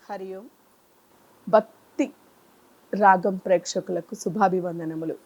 హరి ఓం. భక్తి రాగం ప్రేక్షకులకు శుభాభివందనములు.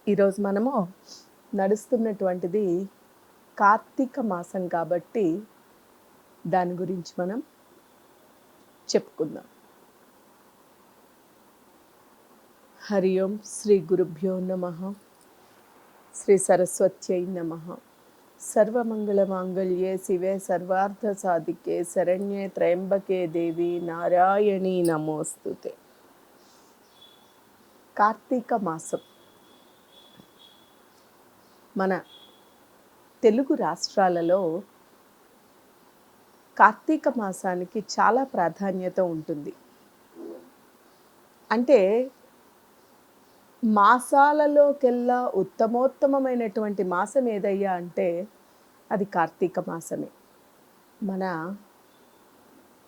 ఈరోజు మనము నడుస్తున్నటువంటిది కార్తీక మాసం కాబట్టి దాని గురించి మనం చెప్పుకుందాం. హరి ఓం. శ్రీ గురుభ్యో నమః. శ్రీ సరస్వత్యై నమః. సర్వమంగళమాంగళ్యే శివే సర్వార్థ సాధికే శరణ్యే త్రయంబకే దేవి నారాయణీ నమోస్తుతే. కార్తీక మాసం మన తెలుగు రాష్ట్రాలలో కార్తీక మాసానికి చాలా ప్రాధాన్యత ఉంటుంది. అంటే మాసాలలోకెల్లా ఉత్తమోత్తమైనటువంటి మాసం ఏదయ్యా అంటే అది కార్తీక మాసమే. మన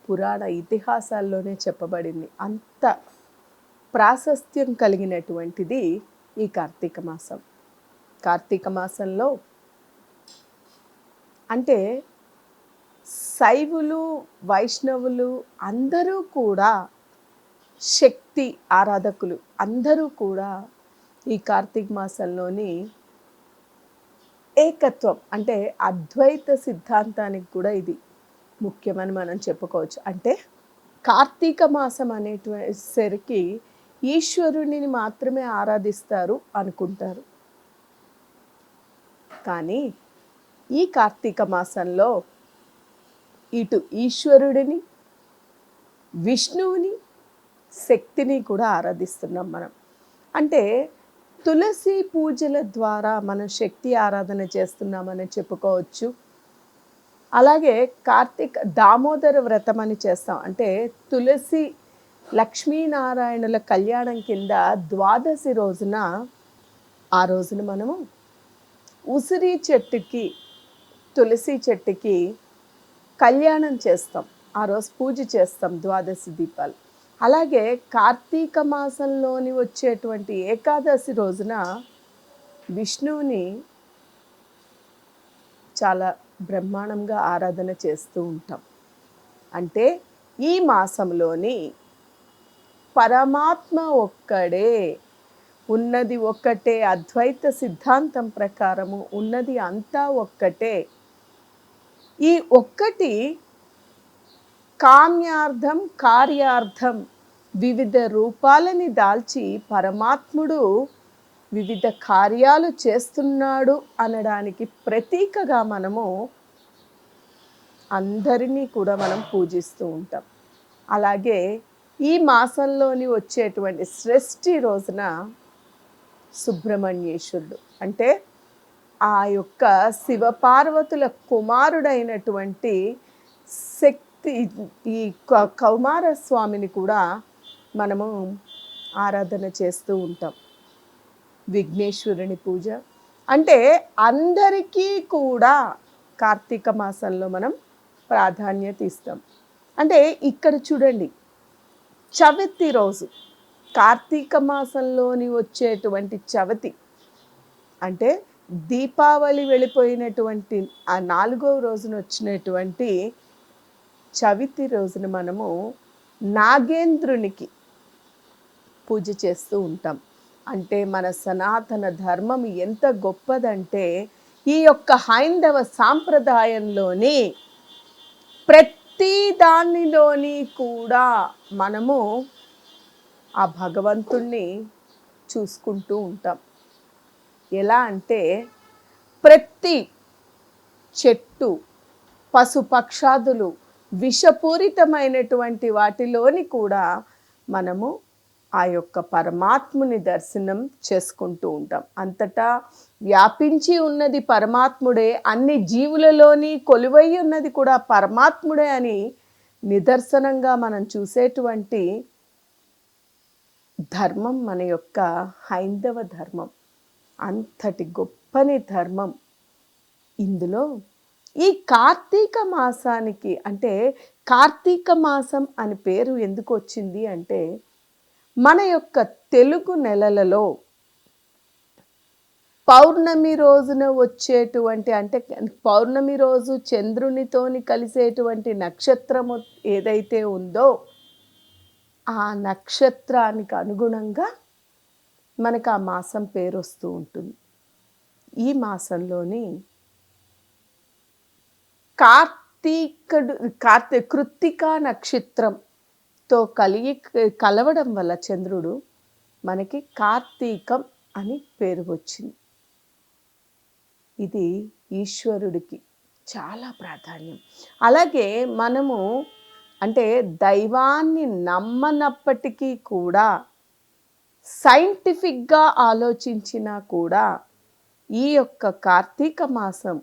పురాణ ఇతిహాసాల్లోనే చెప్పబడింది. అంత ప్రాశస్త్యం కలిగినటువంటిది ఈ కార్తీక మాసం. కార్తీక మాసంలో అంటే శైవులు వైష్ణవులు అందరూ కూడా శక్తి ఆరాధకులు అందరూ కూడా ఈ కార్తీక మాసంలోని ఏకత్వం అంటే అద్వైత సిద్ధాంతానికి కూడా ఇది ముఖ్యమని మనం చెప్పుకోవచ్చు. అంటే కార్తీక మాసం అనేసరికి ఈశ్వరుని మాత్రమే ఆరాధిస్తారు అనుకుంటారు. కానీ ఈ కార్తీక మాసంలో ఇటు ఈశ్వరుడిని, విష్ణువుని, శక్తిని కూడా ఆరాధిస్తున్నాం మనం. అంటే తులసి పూజల ద్వారా మనం శక్తి ఆరాధన చేస్తున్నామని చెప్పుకోవచ్చు. అలాగే కార్తీక దామోదర వ్రతం అని చేస్తాం. అంటే తులసి లక్ష్మీనారాయణుల కళ్యాణం కింద ద్వాదశి రోజున ఆ రోజున మనము ఉసిరి చెట్టుకి తులసి చెట్టుకి కళ్యాణం చేస్తాం. ఆ రోజు పూజ చేస్తాం ద్వాదశి దీపాలు. అలాగే కార్తీక మాసంలోని వచ్చేటువంటి ఏకాదశి రోజున విష్ణువుని చాలా బ్రహ్మాండంగా ఆరాధన చేస్తూ ఉంటాం. అంటే ఈ మాసంలోని పరమాత్మ ఒక్కడే, ఉన్నది ఒక్కటే, అద్వైత సిద్ధాంతం ప్రకారము ఉన్నది అంతా ఒక్కటే. ఈ ఒక్కటి కామ్యార్థం కార్యార్థం వివిధ రూపాలని దాల్చి పరమాత్ముడు వివిధ కార్యాలు చేస్తున్నాడు అనడానికి ప్రతీకగా మనము అందరినీ కూడా మనం పూజిస్తూ ఉంటాం. అలాగే ఈ మాసంలోని వచ్చేటువంటి షష్ఠి రోజున సుబ్రహ్మణ్యేశ్వరుడు అంటే ఆ యొక్క శివపార్వతుల కుమారుడైనటువంటి శక్తి ఈ కౌమారస్వామిని కూడా మనము ఆరాధన చేస్తూ ఉంటాం. విఘ్నేశ్వరుని పూజ అంటే అందరికీ కూడా కార్తీక మాసంలో మనం ప్రాధాన్యత ఇస్తాం. అంటే ఇక్కడ చూడండి, చవితి రోజు కార్తీక మాసంలోని వచ్చేటువంటి చవితి అంటే దీపావళి వెళ్ళిపోయినటువంటి ఆ 4వ రోజున వచ్చినటువంటి చవితి రోజున మనము నాగేంద్రునికి పూజ చేస్తూ ఉంటాం. అంటే మన సనాతన ధర్మం ఎంత గొప్పదంటే ఈ యొక్క హైందవ సాంప్రదాయంలోని ప్రతి దానిలోని కూడా మనము ఆ భగవంతుణ్ణి చూసుకుంటూ ఉంటాం. ఎలా అంటే ప్రతి చెట్టు, పశుపక్షాదులు, విషపూరితమైనటువంటి వాటిలోని కూడా మనము ఆ యొక్క పరమాత్ముని దర్శనం చేసుకుంటూ ఉంటాం. అంతటా వ్యాపించి ఉన్నది పరమాత్ముడే, అన్ని జీవులలోని కొలువై ఉన్నది కూడా పరమాత్ముడే అని నిదర్శనంగా మనం చూసేటువంటి ధర్మం మన యొక్క హైందవ ధర్మం. అంతటి గొప్పని ధర్మం. ఇందులో ఈ కార్తీక మాసానికి అంటే కార్తీక మాసం అని పేరు ఎందుకు వచ్చింది అంటే మన యొక్క తెలుగు నెలలలో పౌర్ణమి రోజున వచ్చేటువంటి అంటే పౌర్ణమి రోజు చంద్రునితోని కలిసేటువంటి నక్షత్రము ఏదైతే ఉందో ఆ నక్షత్రానికి అనుగుణంగా మనకు ఆ మాసం పేరు వస్తూ ఉంటుంది. ఈ మాసంలోని కార్తీకుడు కృత్తికా నక్షత్రంతో కలవడం వల్ల చంద్రుడు మనకి కార్తీకం అని పేరు వచ్చింది. ఇది ఈశ్వరుడికి చాలా ప్రాధాన్యం. అలాగే మనము అంటే దైవాన్ని నమ్మనప్పటికీ కూడా సైంటిఫిక్‌గా ఆలోచించినా కూడా ఈ యొక్క కార్తీక మాసం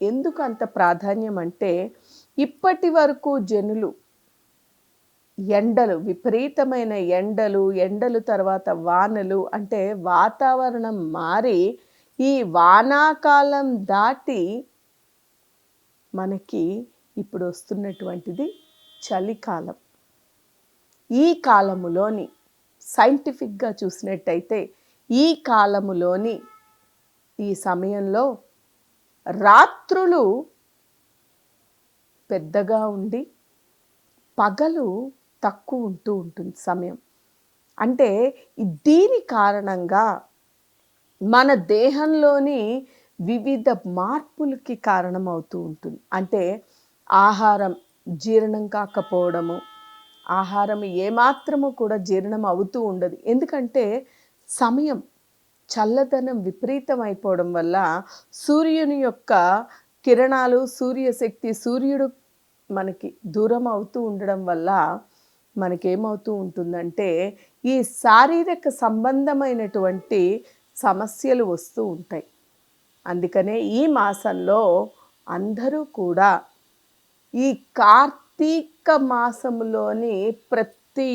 ఎందుకు అంత ప్రాధాన్యం అంటే, ఇప్పటి వరకు జనులు ఎండలు, విపరీతమైన ఎండలు తర్వాత వానలు అంటే వాతావరణం మారి ఈ వానాకాలం దాటి మనకి ఇప్పుడు వస్తున్నటువంటిది చలికాలం. ఈ కాలములోని సైంటిఫిక్‌గా చూసినట్టయితే ఈ కాలములోని ఈ సమయంలో రాత్రులు పెద్దగా ఉండి పగలు తక్కువ ఉంటూ ఉంటుంది సమయం. అంటే దీని కారణంగా మన దేహంలోని వివిధ మార్పులకి కారణమవుతూ ఉంటుంది. అంటే ఆహారం జీర్ణం కాకపోవడము, ఆహారం ఏమాత్రము కూడా జీర్ణం అవుతూ ఉండదు. ఎందుకంటే సమయం చల్లదనం విపరీతం అయిపోవడం వల్ల సూర్యుని యొక్క కిరణాలు, సూర్యశక్తి, సూర్యుడు మనకి దూరం అవుతూ ఉండడం వల్ల మనకేమవుతూ ఉంటుందంటే ఈ శారీరక సంబంధమైనటువంటి సమస్యలు వస్తూ ఉంటాయి. అందుకనే ఈ మాసంలో అందరూ కూడా ఈ కార్తీక మాసములోని ప్రతి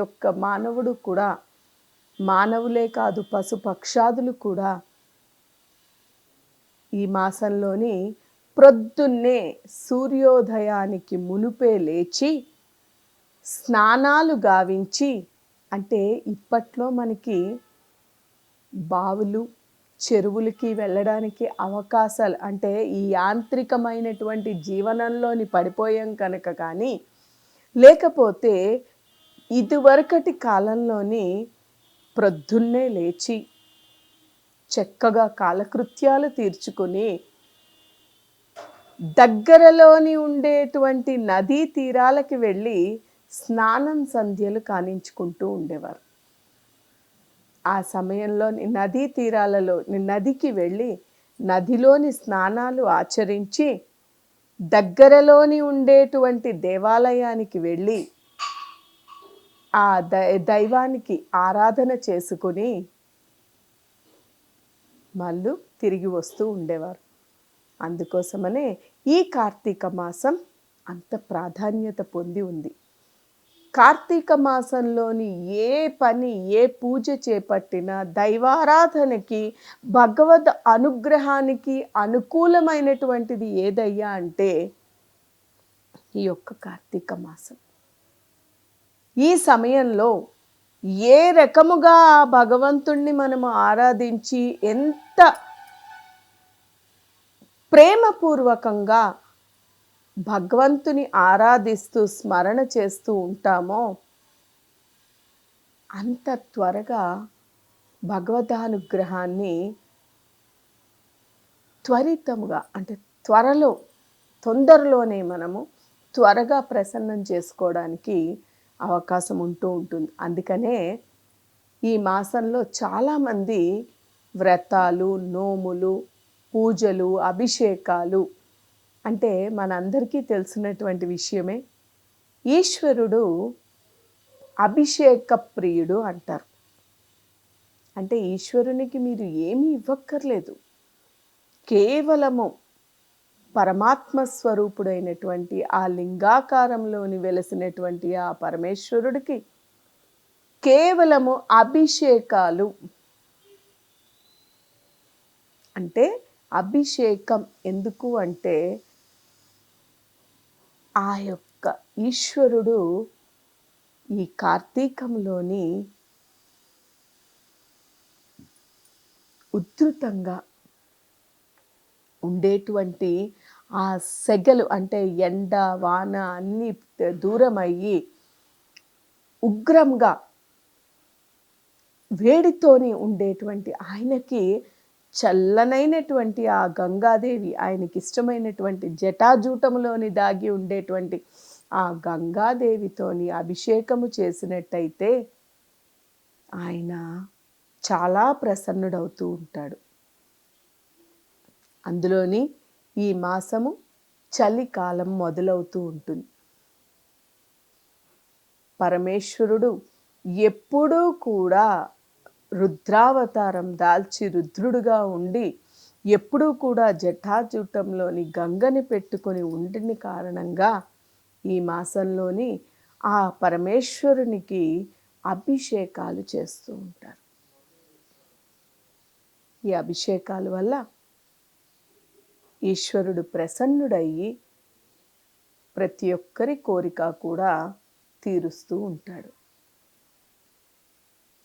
ఒక్క మానవుడు కూడా, మానవులే కాదు పశుపక్షాదులు కూడా ఈ మాసంలోని ప్రొద్దున్నే సూర్యోదయానికి మునుపే లేచి స్నానాలు గావించి, అంటే ఇప్పట్లో మనకి బావులు, చెరువులకి వెళ్ళడానికి అవకాశాలు అంటే ఈ యాంత్రికమైనటువంటి జీవనంలోని పడిపోయాం కనుక కానీ, లేకపోతే ఇదివరకటి కాలంలోని ప్రొద్దున్నే లేచి చక్కగా కాలకృత్యాలు తీర్చుకొని దగ్గరలోని ఉండేటువంటి నదీ తీరాలకి వెళ్ళి స్నానం సంధ్యలు కానించుకుంటూ ఉండేవారు. ఆ సమయంలో నదీ తీరాలలో నదికి వెళ్ళి నదిలోని స్నానాలు ఆచరించి దగ్గరలోని ఉండేటువంటి దేవాలయానికి వెళ్ళి ఆ దైవానికి ఆరాధన చేసుకుని మళ్ళీ తిరిగి వస్తూ ఉండేవారు. అందుకోసమనే ఈ కార్తీక మాసం అంత ప్రాధాన్యత పొంది ఉంది. కార్తీక మాసంలోని ఏ పని, ఏ పూజ చేపట్టినా దైవారాధనకి, భగవద్ అనుగ్రహానికి అనుకూలమైనటువంటిది ఏదయ్యా అంటే ఈ యొక్క కార్తీక మాసం. ఈ సమయంలో ఏ రకముగా ఆ భగవంతుణ్ణి మనము ఆరాధించి ఎంత ప్రేమపూర్వకంగా భగవంతుని ఆరాధిస్తూ స్మరణ చేస్తూ ఉంటామో అంత త్వరగా భగవదానుగ్రహాన్ని త్వరితముగా అంటే తొందరలోనే మనము త్వరగా ప్రసన్నం చేసుకోవడానికి అవకాశం ఉంటూ ఉంటుంది. అందుకనే ఈ మాసంలో చాలామంది వ్రతాలు, నోములు, పూజలు, అభిషేకాలు అంటే మనందరికీ తెలిసినటువంటి విషయమే. ఈశ్వరుడు అభిషేక ప్రియుడు అంటారు. అంటే ఈశ్వరునికి మీరు ఏమీ ఇవ్వక్కర్లేదు. కేవలము పరమాత్మ స్వరూపుడైనటువంటి ఆ లింగాకారంలోని వెలసినటువంటి ఆ పరమేశ్వరుడికి కేవలము అభిషేకాలు అంటే అభిషేకం ఎందుకు అంటే ఆ యొక్క ఈశ్వరుడు ఈ కార్తీకంలోని ఉద్ధృతంగా ఉండేటువంటి ఆ సెగలు అంటే ఎండ వాన అన్నీ దూరమయ్యి ఉగ్రంగా వేడితోని ఉండేటువంటి ఆయనకి చల్లనైనటువంటి ఆ గంగాదేవి, ఆయనకి ఇష్టమైనటువంటి జటాజూటములోని దాగి ఉండేటువంటి ఆ గంగాదేవితోని అభిషేకము చేసినట్టయితే ఆయన చాలా ప్రసన్నుడవుతూ ఉంటాడు. అందులోని ఈ మాసము చలికాలం మొదలవుతూ ఉంటుంది. పరమేశ్వరుడు ఎప్పుడూ కూడా రుద్రావతారం దాల్చి రుద్రుడుగా ఉండి ఎప్పుడూ కూడా జటాజూటంలోని గంగని పెట్టుకొని ఉండిన కారణంగా ఈ మాసంలోని ఆ పరమేశ్వరునికి అభిషేకాలు చేస్తూ ఉంటారు. ఈ అభిషేకాల వల్ల ఈశ్వరుడు ప్రసన్నుడయ్యి ప్రతి ఒక్కరి కోరిక కూడా తీరుస్తూ ఉంటాడు.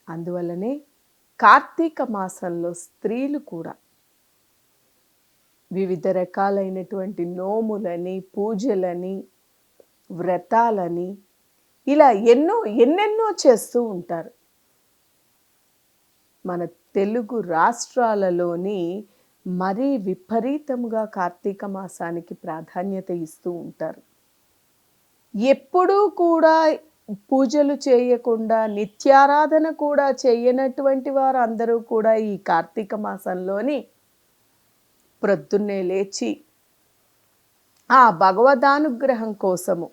అందువల్లనే కార్తీక మాసంలో స్త్రీలు కూడా వివిధ రకాలైనటువంటి నోములని, పూజలని, వ్రతాలని ఇలా ఎన్నెన్నో చేస్తూ ఉంటారు. మన తెలుగు రాష్ట్రాలలోని మరీ విపరీతంగా కార్తీక మాసానికి ప్రాధాన్యత ఇస్తూ ఉంటారు. ఎప్పుడూ కూడా పూజలు చేయకుండా నిత్యారాధన కూడా చేయనటువంటి వారు అందరూ కూడా ఈ కార్తీక మాసంలోని ప్రొద్దున్నే లేచి ఆ భగవదానుగ్రహం కోసము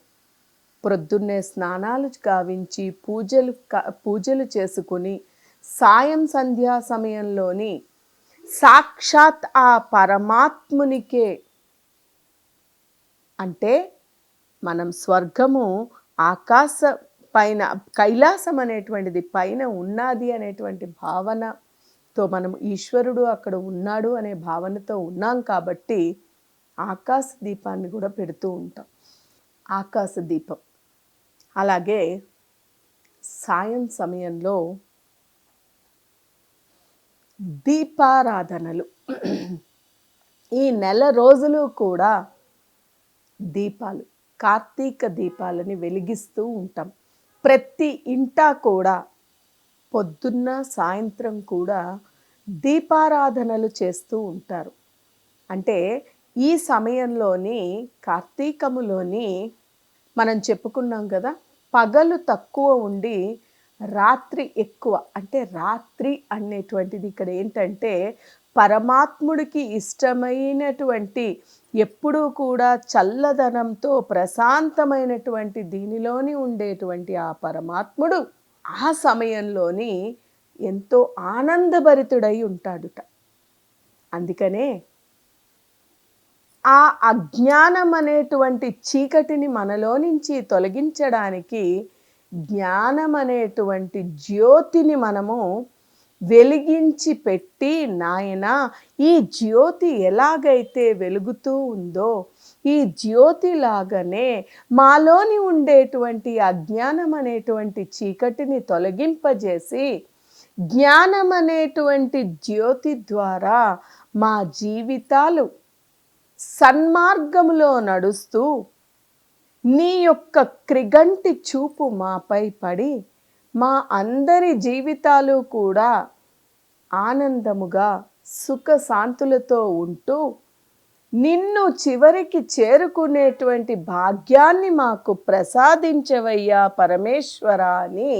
ప్రొద్దున్నే స్నానాలు గావించి పూజలు చేసుకుని సాయం సంధ్యా సమయంలోని సాక్షాత్ ఆ పరమాత్మునికే, అంటే మనం స్వర్గము ఆకాశ పైన కైలాసం అనేటువంటిది పైన ఉన్నది అనేటువంటి భావనతో మనం ఈశ్వరుడు అక్కడ ఉన్నాడు అనే భావనతో ఉన్నాం కాబట్టి ఆకాశ దీపాన్ని కూడా పెడుతూ ఉంటాం. ఆకాశ దీపం. అలాగే సాయం సమయంలో దీపారాధనలు. ఈ నెల రోజులు కూడా దీపాలు, కార్తీక దీపాలని వెలిగిస్తూ ఉంటాం. ప్రతి ఇంటా కూడా పొద్దున్న సాయంత్రం కూడా దీపారాధనలు చేస్తూ ఉంటారు. అంటే ఈ సమయంలోని కార్తీకములోని మనం చెప్పుకున్నాం కదా, పగలు తక్కువ ఉండి రాత్రి ఎక్కువ. అంటే రాత్రి అనేటువంటిది ఇక్కడ ఏంటంటే పరమాత్ముడికి ఇష్టమైనటువంటి, ఎప్పుడూ కూడా చల్లదనంతో ప్రశాంతమైనటువంటి దీనిలోని ఉండేటువంటి ఆ పరమాత్ముడు ఆ సమయంలోని ఎంతో ఆనందభరితుడై ఉంటాడుట. అందుకనే ఆ అజ్ఞానం అనేటువంటి చీకటిని మనలో నుంచి తొలగించడానికి జ్ఞానం అనేటువంటి జ్యోతిని మనము వెలిగించి పెట్టి, నాయన ఈ జ్యోతి ఎలాగైతే వెలుగుతూ ఉందో ఈ జ్యోతిలాగానే మాలోని ఉండేటువంటి అజ్ఞానం అనేటువంటి చీకటిని తొలగింపజేసి జ్ఞానం అనేటువంటి జ్యోతి ద్వారా మా జీవితాలు సన్మార్గములో నడుస్తూ నీ యొక్క క్రిగంటి చూపు మాపై పడి మా అందరి జీవితాలు కూడా ఆనందముగా సుఖశాంతులతో ఉంటూ నిన్ను చివరికి చేరుకునేటువంటి భాగ్యాన్ని మాకు ప్రసాదించవయ్యా పరమేశ్వర అని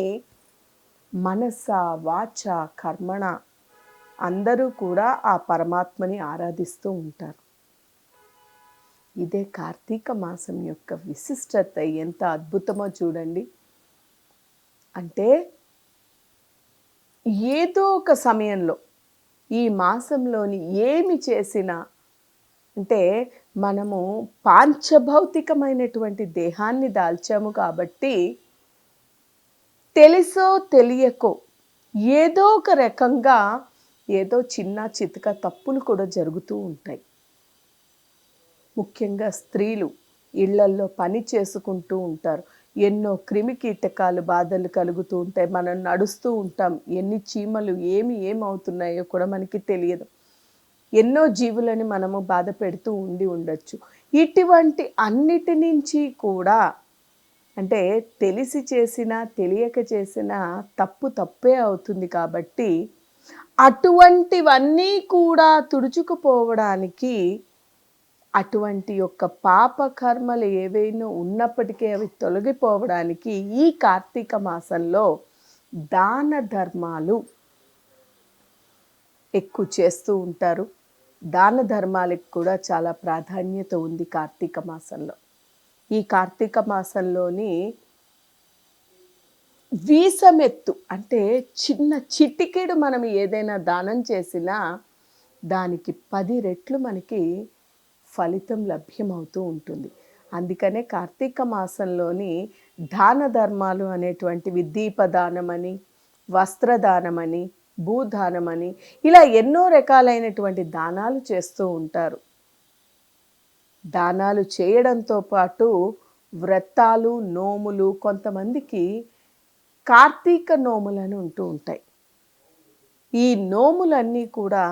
మనస వాచ కర్మణ అందరూ కూడా ఆ పరమాత్మని ఆరాధిస్తూ ఉంటారు. ఇదే కార్తీక మాసం యొక్క విశిష్టత ఎంత అద్భుతమో చూడండి. అంటే ఏదో ఒక సమయంలో ఈ మాసంలోని ఏమి చేసినా, అంటే మనము పాంచభౌతికమైనటువంటి దేహాన్ని దాల్చాము కాబట్టి తెలుసో తెలియకో ఏదో ఒక రకంగా ఏదో చిన్న చితక తప్పులు కూడా జరుగుతూ ఉంటాయి. ముఖ్యంగా స్త్రీలు ఇళ్లల్లో పని చేసుకుంటూ ఉంటారు. ఎన్నో క్రిమి కీటకాలు బాధలు కలుగుతూ ఉంటాయి. మనం నడుస్తూ ఉంటాం, ఎన్ని చీమలు ఏమవుతున్నాయో కూడా మనకి తెలియదు. ఎన్నో జీవులని మనము బాధ పెడుతూ ఉండొచ్చు. ఇటువంటి అన్నిటి నుంచి కూడా అంటే తెలిసి చేసినా, తెలియక చేసినా తప్పు తప్పే అవుతుంది కాబట్టి, అటువంటివన్నీ కూడా తుడుచుకుపోవడానికి, అటువంటి యొక్క పాప కర్మలు ఏవైనా ఉన్నప్పటికీ అవి తొలగిపోవడానికి ఈ కార్తీక మాసంలో దాన ధర్మాలు ఎక్కువ చేస్తూ ఉంటారు. దాన ధర్మాలకు కూడా చాలా ప్రాధాన్యత ఉంది కార్తీక మాసంలో. ఈ కార్తీక మాసంలోని వీసమెత్తు అంటే చిన్న చిటికెడు మనం ఏదైనా దానం చేసినా దానికి 10 రెట్లు మనకి ఫలితం లభ్యమవుతూ ఉంటుంది. అందుకనే కార్తీక మాసంలోని దాన ధర్మాలు అనేటువంటివి దీపదానమని, వస్త్రదానమని, భూదానమని ఇలా ఎన్నో రకాలైనటువంటి దానాలు చేస్తూ ఉంటారు. దానాలు చేయడంతో పాటు వ్రతాలు, నోములు కొంతమందికి కార్తీక నోములని ఉంటూ ఉంటాయి. ఈ నోములన్నీ కూడా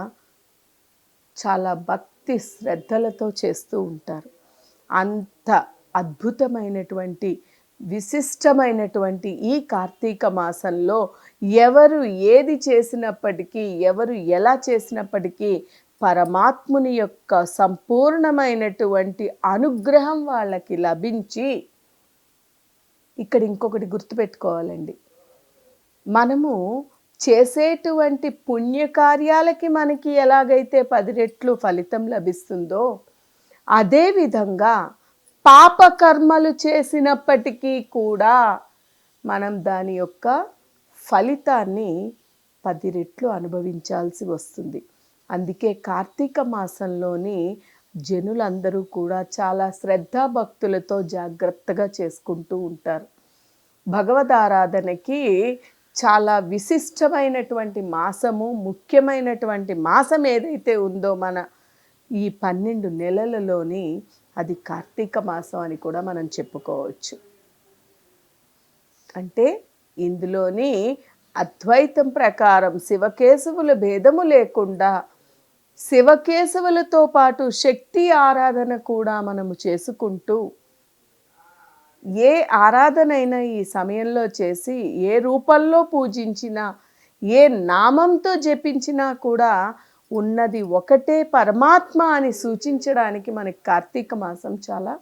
చాలా భక్తి శ్రద్ధలతో చేస్తూ ఉంటారు. అంత అద్భుతమైనటువంటి విశిష్టమైనటువంటి ఈ కార్తీక మాసంలో ఎవరు ఏది చేసినప్పటికీ, ఎవరు ఎలా చేసినప్పటికీ పరమాత్ముని యొక్క సంపూర్ణమైనటువంటి అనుగ్రహం వాళ్ళకి లభించి, ఇక్కడ ఇంకొకటి గుర్తుపెట్టుకోవాలండి. మనము చేసేటువంటి పుణ్యకార్యాలకి మనకి ఎలాగైతే 10 రెట్లు ఫలితం లభిస్తుందో, అదేవిధంగా పాపకర్మలు చేసినప్పటికీ కూడా మనం దాని యొక్క ఫలితాన్ని 10 రెట్లు అనుభవించాల్సి వస్తుంది. అందుకే కార్తీక మాసంలోని జనులందరూ కూడా చాలా శ్రద్ధాభక్తులతో జాగ్రత్తగా చేసుకుంటూ ఉంటారు. భగవద్ ఆరాధనకి చాలా విశిష్టమైనటువంటి మాసము, ముఖ్యమైనటువంటి మాసం ఏదైతే ఉందో మన ఈ 12 నెలలలోని అది కార్తీక మాసం అని కూడా మనం చెప్పుకోవచ్చు. అంటే ఇందులోని అద్వైతం ప్రకారం శివకేశవుల భేదము లేకుండా శివకేశవులతో పాటు శక్తి ఆరాధన కూడా మనము చేసుకుంటూ ఏ ఆరాధనైనా ఈ సమయంలో చేసి ఏ రూపంలో పూజించినా ఏ నామంతో జపించినా కూడా ఉన్నది ఒకటే పరమాత్మ అని సూచించడానికి మనకి కార్తీక మాసం చాలా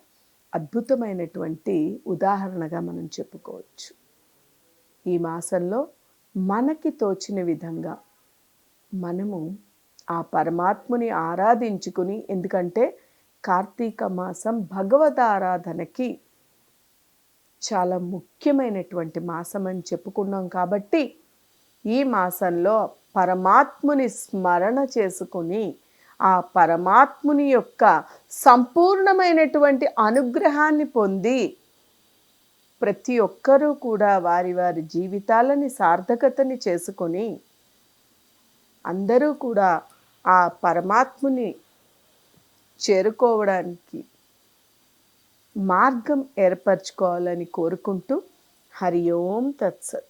అద్భుతమైనటువంటి ఉదాహరణగా మనం చెప్పుకోవచ్చు. ఈ మాసంలో మనకి తోచిన విధంగా మనము ఆ పరమాత్ముని ఆరాధించుకుని, ఎందుకంటే కార్తీక మాసం భగవద్ ఆరాధనకి చాలా ముఖ్యమైనటువంటి మాసం అని చెప్పుకున్నాం కాబట్టి ఈ మాసంలో పరమాత్ముని స్మరణ చేసుకుని ఆ పరమాత్ముని యొక్క సంపూర్ణమైనటువంటి అనుగ్రహాన్ని పొంది ప్రతి ఒక్కరూ కూడా వారి వారి జీవితాలని సార్థకతని చేసుకొని అందరూ కూడా ఆ పరమాత్ముని చేరుకోవడానికి మార్గం ఏర్పరచుకోవాలని కోరుకుంటూ హరి ఓం తత్సత్.